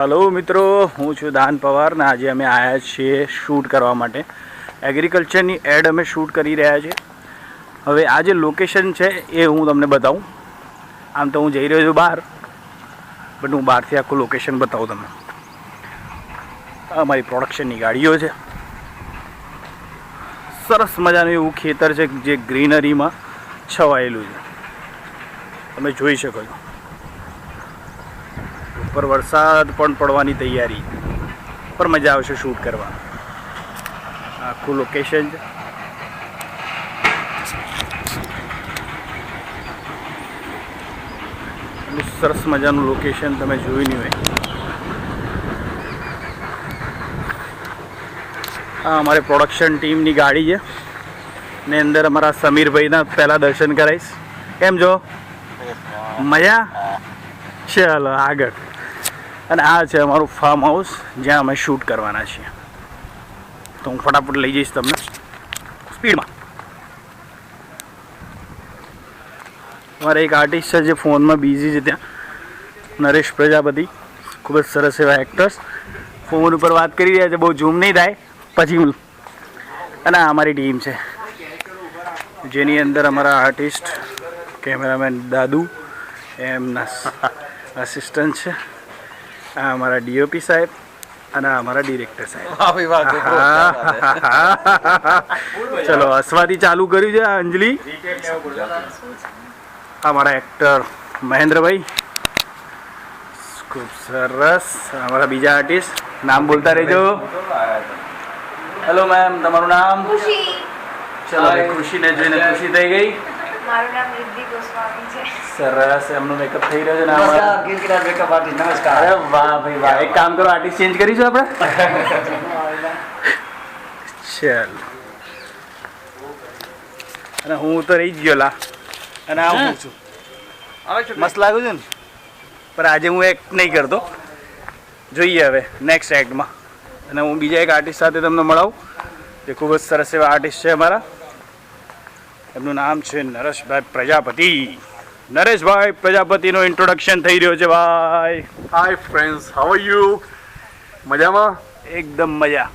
Hello मित्रों, हूँ छूँ दान पवार ने आज अमे आया छे शूट करवा माटे। एग्रीकल्चरनी एड अमे शूट करी रह्या छे। हवे आ जे लोकेशन छे ए हूँ तमने बताऊँ। आम तो हूँ जई रह्यो छुं बहार, बट हूँ बहारथी आखुं लोकेशन बताऊँ तमने। अमारी प्रोडक्शननी गाड़ीओ छे। सरस मजानुं एवुं खेतर छे जे ग्रीनरीमां छवायेलुं छे, तमे जोई शको छो। पर वरसाद पण पड़वानी तैयारी, पर मजा आवशे शूट करवा। आखुं लोकेशन छे। सरस मजानुं लोकेशन तमे जोई नहीं होय। आ अमारी प्रोडक्शन टीमनी गाड़ी है ने अंदर अमरा समीर भाईना पहला दर्शन कराईश। केम जो मजा? चलो आगळ। અને આ છે અમારું ફાર્મ હાઉસ જ્યાં અમે શૂટ કરવાના છીએ। તો હું ફટાફટ લઈ જઈશ તમને સ્પીડમાં। અમારા એક આર્ટિસ્ટ છે જે ફોનમાં બિઝી છે, ત્યાં નરેશ પ્રજાપતિ, ખૂબ જ સરસ એવા એક્ટર્સ ફોન ઉપર વાત કરી રહ્યા છે, બહુ ઝૂમ નહીં થાય પછી। અને આ અમારી ટીમ છે જેની અંદર અમારા આર્ટિસ્ટ, કેમેરામેન દાદુ, એમના અસિસ્ટન્ટ છે, આ અમારા ડીઓપી સાહેબ અને અમારા ડિરેક્ટર સાહેબ। ચલો હસવાથી ચાલુ કર્યું છે અંજલિ। અમારા એક્ટર મહેન્દ્રભાઈ, ખૂબ સરસ। અમારા બીજા આર્ટિસ્ટ, નામ બોલતા રહેજો। હેલો મેમ, તમારું નામ? ખુશી। ચલો ખુશીને જોઈને ખુશી થઈ ગઈ। મારું નામ રિદ્ધિ ગોસ્વામી છે। સરસ, એમનું મેકઅપ થઈ રહ્યો છે ને? નમસ્કાર, ગિરગિરા મેકઅપ આર્ટિસ્ટ, નમસ્કાર। અરે વાહ ભાઈ વાહ, એક કામ કરો, આર્ટિસ્ટ ચેન્જ કરીશું આપણે। ચાલ, અને હું તો રહી જ ગયો લા, અને આ હું છું। મસ્ત લાગુ છે ને? પણ આજે હું એક્ટ નહીં કરતો, જોઈએ હવે નેક્સ્ટ એક્ટમાં। અને હું બીજા એક આર્ટિસ્ટ સાથે તમને મળાવું જે ખૂબ જ સરસ એવા આર્ટિસ્ટ છે અમારા। એમનું નામ છે નરેશભાઈ પ્રજાપતિ। નરેશભાઈ પ્રજાપતિનો ઇન્ટ્રોડક્શન થઈ રહ્યો છે ભાઈ। Hi friends, how are you? મજામાં? એકદમ મજા।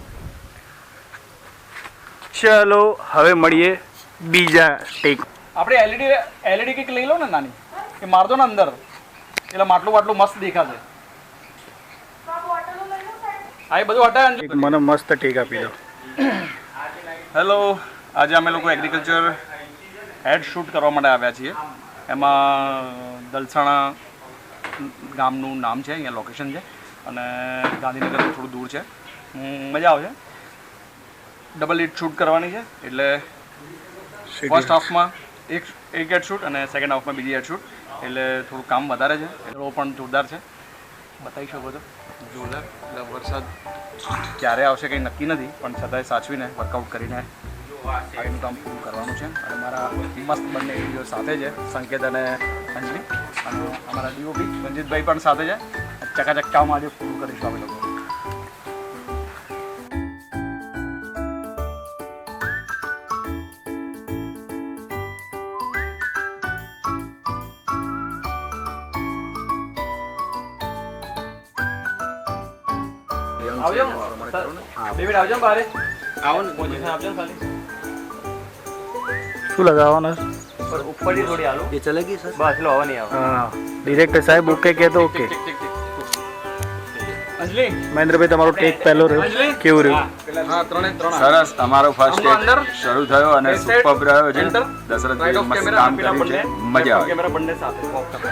ચલો હવે મળીએ બીજા ટેક। આપણે એલઈડી કિક લઈ લો ને નાની, કે માર દો ને અંદર, એટલે માટલું બાટલું મસ્ત દેખાશે। આ એ બધું હટાય। મને મસ્ત ટેક આપી દો। હેલો, આજે અમે લોકો એગ્રીકલ્ચર એડ શૂટ કરવા માટે આવ્યા છીએ। એમાં દલસાણા ગામનું નામ છે, અહીંયા લોકેશન છે, અને ગાંધીનગરથી થોડું દૂર છે। મજા આવશે। ડબલ લીડ શૂટ કરવાની છે, એટલે ફર્સ્ટ હાફમાં એક એડ શૂટ અને સેકન્ડ હાફમાં બીજી એડ શૂટ, એટલે થોડું કામ વધારે છે। એટલો પણ જોરદાર છે, બતાવી શકો છો જોરદાર। એટલે વરસાદ ક્યારે આવશે કંઈ નક્કી નથી, પણ છતાંય સાચવીને વર્કઆઉટ કરીને આગળનું કામ પૂરું કરવાનું છે। અને મારા મસ્ત બંને વિડીયો સાથે છે, સંકેત અને અંજલિ, અને અમારા ડીઓપી રંજીતભાઈ પણ સાથે છે। ચકાચક કામ આજે પૂરું કરીશું અમે લોકો। આવજો ડેવિડ, આવજો બારે આવો ને, પોઝિશન આપજો ને ખાલી। શું લગાવવાનું? ઉપરથી થોડી હાલો, ये चलेगी सर? બસ લો, હવે નહીં આવે। હા, ડિરેક્ટર સાહેબ ઓકે કે તો ઓકે। અંજલિ, મહેન્દ્રભાઈ તમારો ટેક પહેલો રહ્યો, કેવું રહ્યું? હા, ત્રણે ત્રણ સરસ, તમારો ફર્સ્ટ અંદર ટેક શરૂ થયો અને સુપર રહ્યો છે। દશરથભાઈ મસ્ત કામ કર્યું છે, મજા આવે। કેમેરા બંને સાથે ઓફ કરો।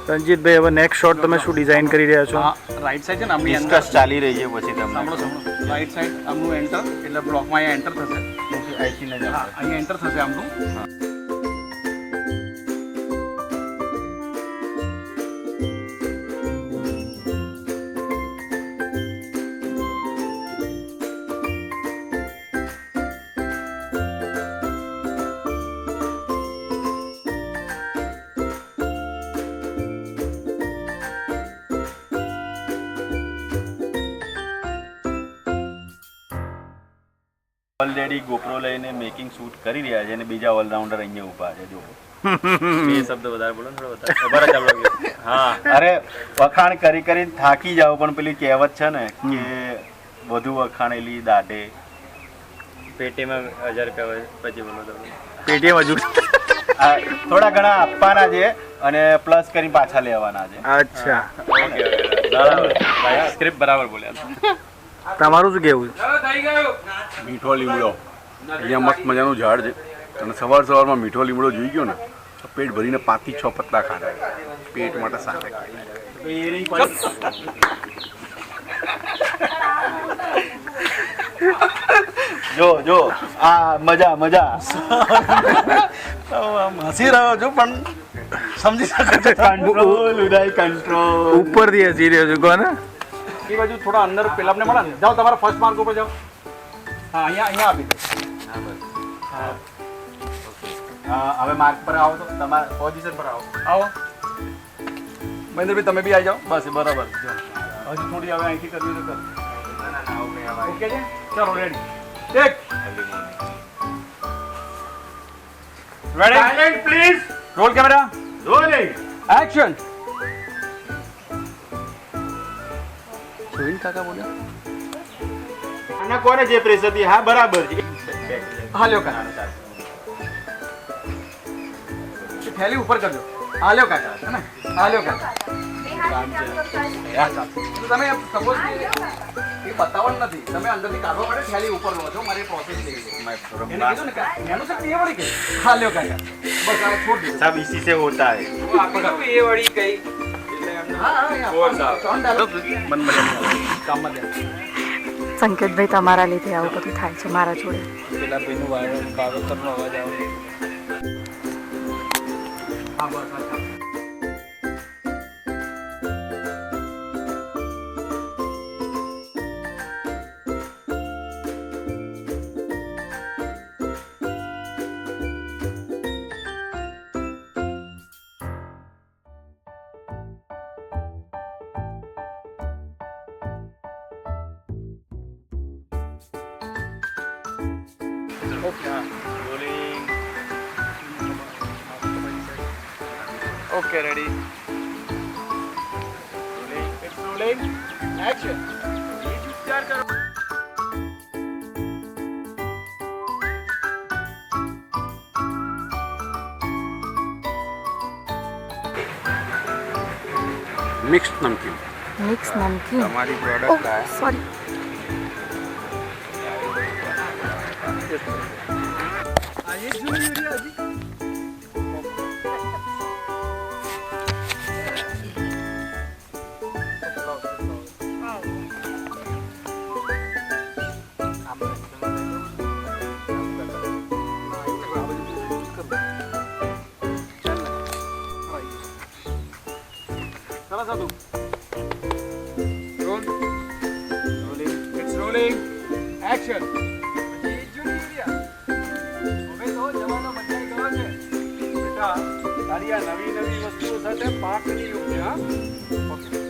રંજીતભાઈ, હવે નેક્સ્ટ શોટ તમે શું ડિઝાઇન કરી રહ્યા છો? હા, રાઈટ સાઈડ છે ને આમની અંદર ડિસ્કસ ચાલી રહી છે, પછી તમને સાંભળો રાઈટ સાઈડ આમનું એન્ટર, એટલે બ્લોકમાં અહીંયા એન્ટર થશે। આઈથી નજર હા, અહીંયા એન્ટર થશે આમનું। ઓલરેડી ગોપ્રો લઈને મેકિંગ શૂટ કરી રહ્યા છે અને બીજા ઓલરાઉન્ડર અહીંયા ઊભા છે। જો બે શબ્દ વધારે બોલો ને, થોડા વધારે. હા અરે વખાણ કરી કરીને થાકી જાવ પણ પેલી કહેવત છે ને કે વધુ વખાણેલી દાઢે પેટીમાં 1000 રૂપિયા પછી બોલો તમે. પેટીએમ હજુ થોડા ઘણા આપવાના છે અને પ્લસ કરીને પાછા લેવાના છે. અચ્છા, સ્ક્રિપ્ટ બરાબર બોલ્યા. તમારું શું કેવું? મીઠો લીમડો અહીંયા મસ્ત મજાનું ઝાડ છે અને સવારમાં મીઠો લીમડો જોઈ ગયો ને તો પેટ ભરીને 5 થી 6 પત્તા ખાધા. પેટ માટે સારા. જો આ મજા મજા હસી રહ્યો છું પણ સમજી શકો છો. કંટ્રોલ ઉદય કંટ્રોલ. ઉપરથી હસી રહ્યો છું કોને? એ બાજુ થોડા અંદર પેલા ને મળે ને. જાઓ તમારા ફર્સ્ટ માર્ક ઉપર જાઓ. હા અહીંયા આપી દો. હવે માર્ક પર આવો તો તમારા પોઝિશન પર આવો. આવો મહેન્દ્રભાઈ, તમે બી આવી જાઓ. બસ બરાબર. હજુ થોડી હવે અહીંથી કરવી તો કર. ઓકે છે, ચાલો ready. Take ready, silent please. Roll camera, rolling, action. જોઈન કાકા બોલ્યા. આના કોને જે પ્રેશર દી? હા બરાબર છે. હાલ્યો કાકા, થેલી ઉપર કરજો. હાલ્યો કાકા, હે ને? હાલ્યો કાકા. તમે સપોઝ એ બતાવવાનું નથી, તમે અંદરથી કાઢવા માટે થેલી ઉપર લો છો. મારી પ્રોસેસ લેવી છે. એને કીધું ને કે એનું છે એ વળી કઈ. હાલ્યો કાકા, બસ આ છોડ દો. सब इसी से होता है. એ વળી કઈ સંકેતભાઈ તમારા લીધે આવું બધું થાય છે મારા જોડે. પેલા ભાઈનું વાવેતરનો અવાજ આવે. હા બસ આ okay ready. It's rolling, action. Mix નમકીન મિક્સ નમકીન. તમારી ઓહ પ્રોડક્ટ સોરી. સરસ હતું. Roll, rolling, it's rolling, action. હવે તો જવાનો બદલાઈ ગયો છે બેટા. તારી આ નવી નવી વસ્તુઓ સાથે પાકની યોગ્ય. હા ઓકે.